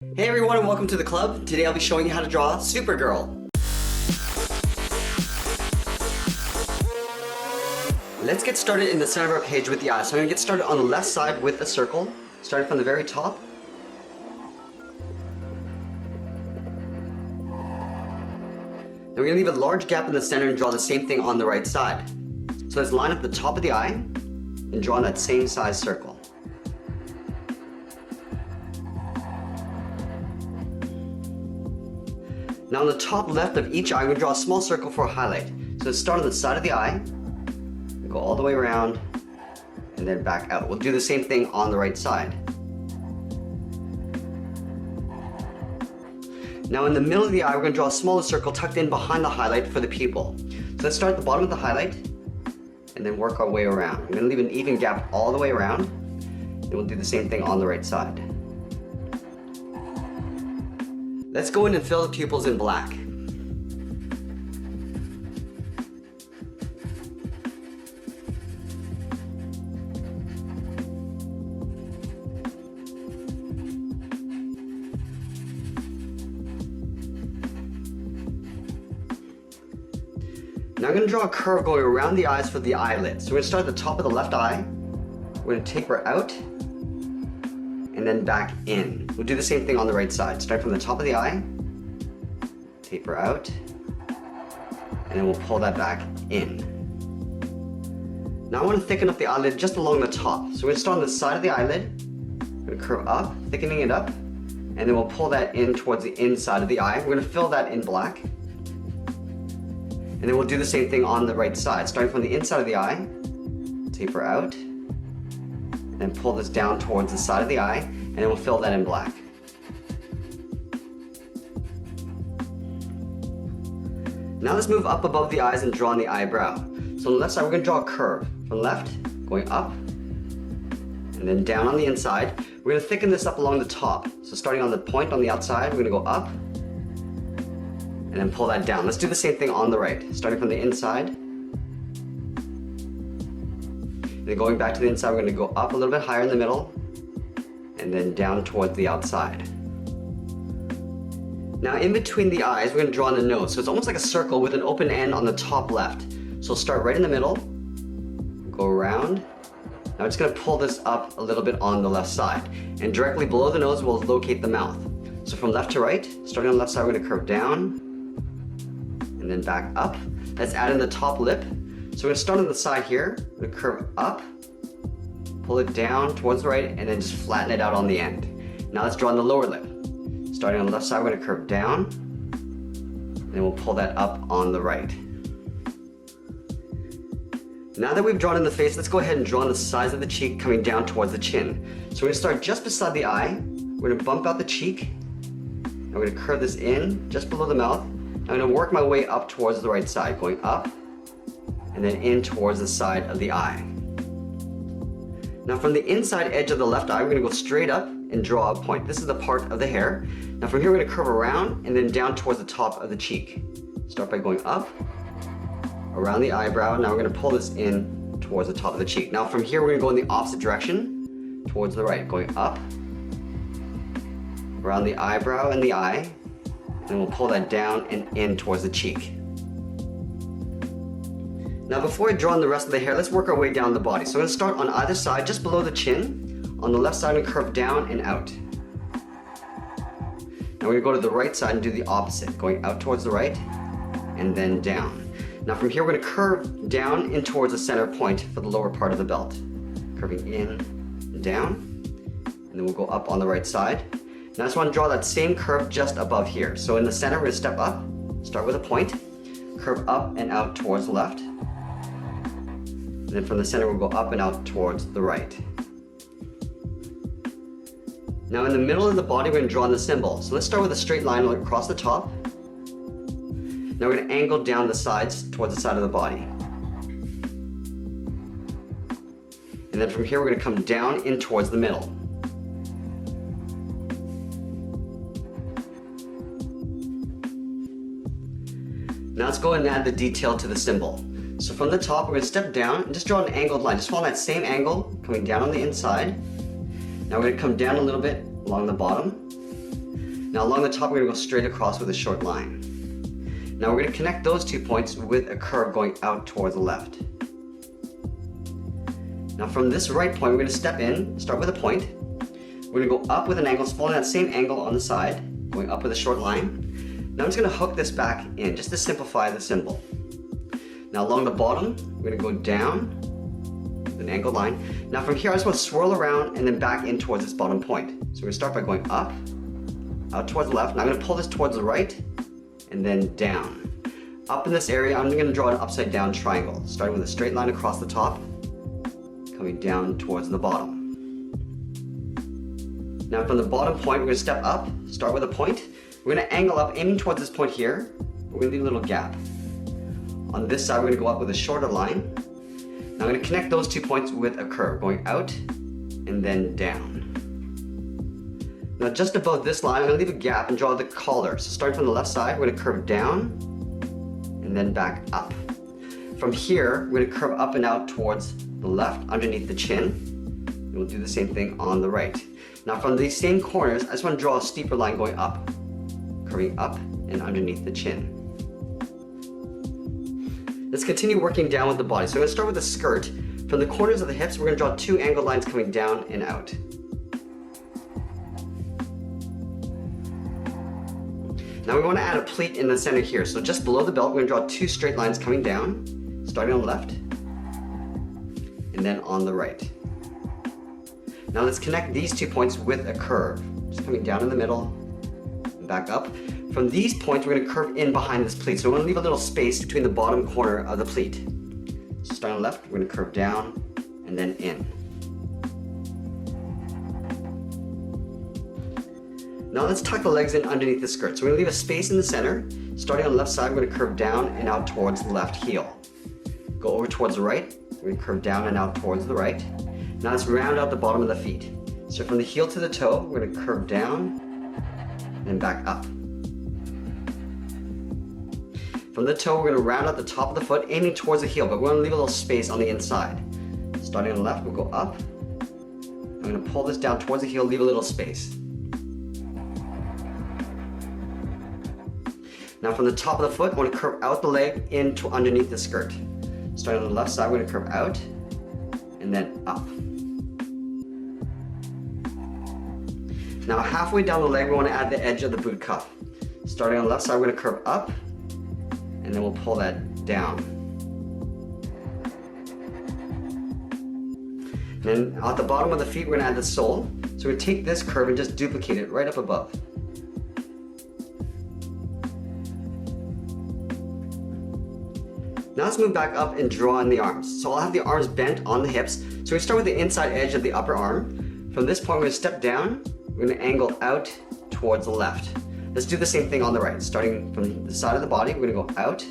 Hey everyone and welcome to the club. Today I'll be showing you how to draw Supergirl. Let's get started in the center of our page with the eyes. So I'm going to get started on the left side with a circle, starting from the very top. Then we're going to leave a large gap in the center and draw the same thing on the right side. So let's line up the top of the eye and draw that same size circle. Now on the top left of each eye, we're going to draw a small circle for a highlight. So let's start on the side of the eye, go all the way around, and then back out. We'll do the same thing on the right side. Now in the middle of the eye, we're going to draw a smaller circle tucked in behind the highlight for the pupil. So let's start at the bottom of the highlight, and then work our way around. We're going to leave an even gap all the way around, and we'll do the same thing on the right side. Let's go in and fill the pupils in black. Now I'm going to draw a curve going around the eyes for the eyelids. So we're going to start at the top of the left eye. We're going to taper out and then back in. We'll do the same thing on the right side. Start from the top of the eye, taper out, and then we'll pull that back in. Now I want to thicken up the eyelid just along the top. So we're going to start on the side of the eyelid. We're going to curve up, thickening it up, and then we'll pull that in towards the inside of the eye. We're going to fill that in black. And then we'll do the same thing on the right side. Starting from the inside of the eye, taper out, and pull this down towards the side of the eye, and then we'll fill that in black. Now let's move up above the eyes and draw on the eyebrow. So on the left side, we're going to draw a curve. From left, going up, and then down on the inside. We're going to thicken this up along the top. So starting on the point on the outside, we're going to go up, and then pull that down. Let's do the same thing on the right. Starting from the inside, then going back to the inside, we're going to go up a little bit higher in the middle, and then down towards the outside. Now in between the eyes, we're going to draw on the nose. So it's almost like a circle with an open end on the top left. So start right in the middle, go around. Now I'm just going to pull this up a little bit on the left side. And directly below the nose, we'll locate the mouth. So from left to right, starting on the left side, we're going to curve down, and then back up. Let's add in the top lip. So we're going to start on the side here, we're going to curve up, pull it down towards the right, and then just flatten it out on the end. Now let's draw on the lower lip. Starting on the left side, we're going to curve down, and then we'll pull that up on the right. Now that we've drawn in the face, let's go ahead and draw on the sides of the cheek coming down towards the chin. So we're going to start just beside the eye, we're going to bump out the cheek, and we're going to curve this in just below the mouth. I'm going to work my way up towards the right side, going up, and then in towards the side of the eye. Now from the inside edge of the left eye, we're going to go straight up and draw a point. This is the part of the hair. Now from here, we're going to curve around and then down towards the top of the cheek. Start by going up, around the eyebrow. Now we're going to pull this in towards the top of the cheek. Now from here, we're going to go in the opposite direction, towards the right, going up, around the eyebrow and the eye, and we'll pull that down and in towards the cheek. Now before I draw on the rest of the hair, let's work our way down the body. So I'm going to start on either side, just below the chin. On the left side, I'm going to curve down and out. Now we're going to go to the right side and do the opposite, going out towards the right and then down. Now from here, we're going to curve down in towards the center point for the lower part of the belt. Curving in and down, and then we'll go up on the right side. Now I just want to draw that same curve just above here. So in the center, we're going to step up, start with a point, curve up and out towards the left. And then from the center, we'll go up and out towards the right. Now in the middle of the body, we're going to draw on the symbol. So let's start with a straight line across the top. Now we're going to angle down the sides towards the side of the body. And then from here, we're going to come down in towards the middle. Now let's go and add the detail to the symbol. So from the top, we're going to step down and just draw an angled line. Just follow that same angle, coming down on the inside. Now we're going to come down a little bit along the bottom. Now along the top, we're gonna go straight across with a short line. Now we're gonna connect those 2 points with a curve going out towards the left. Now from this right point, we're gonna step in, start with a point. We're gonna go up with an angle, following that same angle on the side, going up with a short line. Now I'm just gonna hook this back in, just to simplify the symbol. Now along the bottom, we're gonna go down with an angled line. Now from here, I just wanna swirl around and then back in towards this bottom point. So we're gonna start by going up, out towards the left. Now I'm gonna pull this towards the right, and then down. Up in this area, I'm gonna draw an upside down triangle, starting with a straight line across the top, coming down towards the bottom. Now from the bottom point, we're gonna step up, start with a point. We're gonna angle up, aiming towards this point here. We're gonna leave a little gap. On this side, we're gonna go up with a shorter line. Now I'm gonna connect those 2 points with a curve, going out and then down. Now just above this line, I'm gonna leave a gap and draw the collar. So starting from the left side, we're gonna curve down and then back up. From here, we're gonna curve up and out towards the left, underneath the chin. And we'll do the same thing on the right. Now from these same corners, I just want to draw a steeper line going up, curving up and underneath the chin. Let's continue working down with the body. So I'm going to start with the skirt. From the corners of the hips, we're going to draw 2 angled lines coming down and out. Now we want to add a pleat in the center here. So just below the belt, we're going to draw 2 straight lines coming down, starting on the left, and then on the right. Now let's connect these 2 points with a curve, just coming down in the middle and back up. From these points, we're going to curve in behind this pleat. So we're going to leave a little space between the bottom corner of the pleat. So starting on the left, we're going to curve down and then in. Now let's tuck the legs in underneath the skirt. So we're going to leave a space in the center. Starting on the left side, we're going to curve down and out towards the left heel. Go over towards the right. We're going to curve down and out towards the right. Now let's round out the bottom of the feet. So from the heel to the toe, we're going to curve down and back up. From the toe, we're going to round out the top of the foot, aiming towards the heel, but we're going to leave a little space on the inside. Starting on the left, we'll go up. I'm going to pull this down towards the heel, leave a little space. Now from the top of the foot, I want to curve out the leg into underneath the skirt. Starting on the left side, we're going to curve out and then up. Now halfway down the leg, we want to add the edge of the boot cuff. Starting on the left side, we're going to curve up and then we'll pull that down. And then at the bottom of the feet, we're going to add the sole. So we're going to take this curve and just duplicate it right up above. Now let's move back up and draw in the arms. So I'll have the arms bent on the hips. So we start with the inside edge of the upper arm. From this point, we're going to step down. We're going to angle out towards the left. Let's do the same thing on the right. Starting from the side of the body, we're going to go out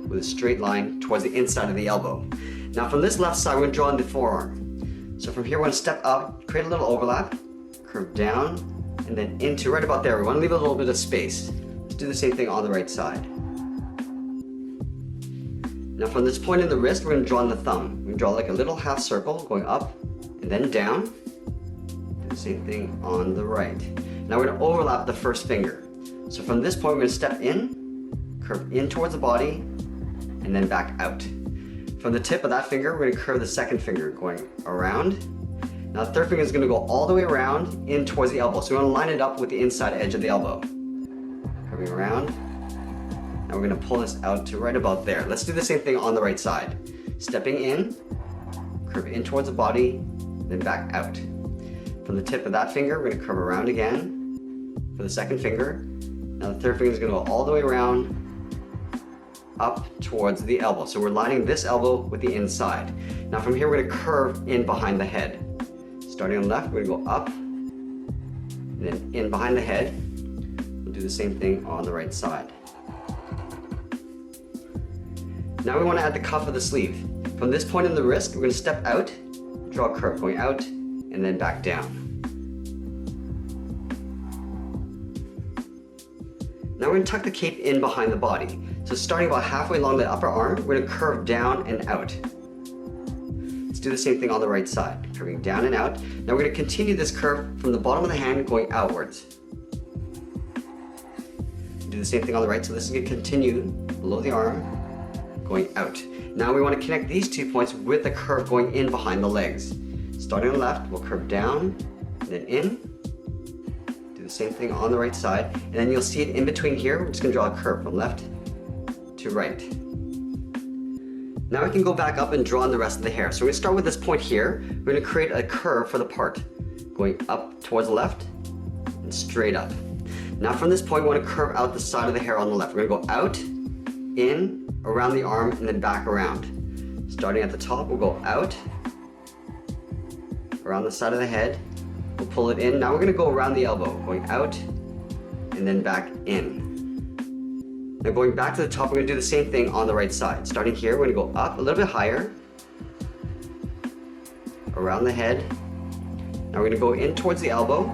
with a straight line towards the inside of the elbow. Now from this left side, we're going to draw in the forearm. So from here, we're going to step up, create a little overlap, curve down, and then into right about there. We want to leave a little bit of space. Let's do the same thing on the right side. Now from this point in the wrist, we're going to draw in the thumb. We're going to draw like a little half circle going up and then down. Do the same thing on the right. Now we're going to overlap the first finger. So from this point, we're going to step in, curve in towards the body, and then back out. From the tip of that finger, we're going to curve the second finger going around. Now the third finger is going to go all the way around in towards the elbow. So we're going to line it up with the inside edge of the elbow. Curving around. Now we're going to pull this out to right about there. Let's do the same thing on the right side. Stepping in, curve in towards the body, then back out. From the tip of that finger, we're going to curve around again for the second finger. Now the third finger is going to go all the way around up towards the elbow. So we're lining this elbow with the inside. Now from here, we're going to curve in behind the head. Starting on the left, we're going to go up, and then in behind the head. We'll do the same thing on the right side. Now we want to add the cuff of the sleeve. From this point in the wrist, we're going to step out, draw a curve going out, and then back down. Now we're going to tuck the cape in behind the body. So starting about halfway along the upper arm, we're going to curve down and out. Let's do the same thing on the right side, curving down and out. Now we're going to continue this curve from the bottom of the hand going outwards. Do the same thing on the right. So this is going to continue below the arm, going out. Now we want to connect these 2 points with the curve going in behind the legs. Starting on the left, we'll curve down, and then in. Do the same thing on the right side. And then you'll see it in between here. We're just going to draw a curve from left to right. Now we can go back up and draw on the rest of the hair. So we're going to start with this point here. We're going to create a curve for the part, going up towards the left and straight up. Now from this point, we want to curve out the side of the hair on the left. We're going to go out, in, around the arm, and then back around. Starting at the top, we'll go out, around the side of the head. We'll pull it in. Now we're going to go around the elbow, going out, and then back in. Now going back to the top, we're going to do the same thing on the right side. Starting here, we're going to go up a little bit higher, around the head. Now we're going to go in towards the elbow.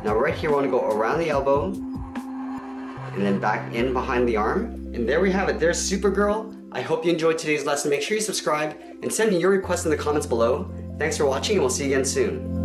Now right here, we want to go around the elbow, and then back in behind the arm. And there we have it. There's Supergirl. I hope you enjoyed today's lesson. Make sure you subscribe and send me your requests in the comments below. Thanks for watching, and we'll see you again soon.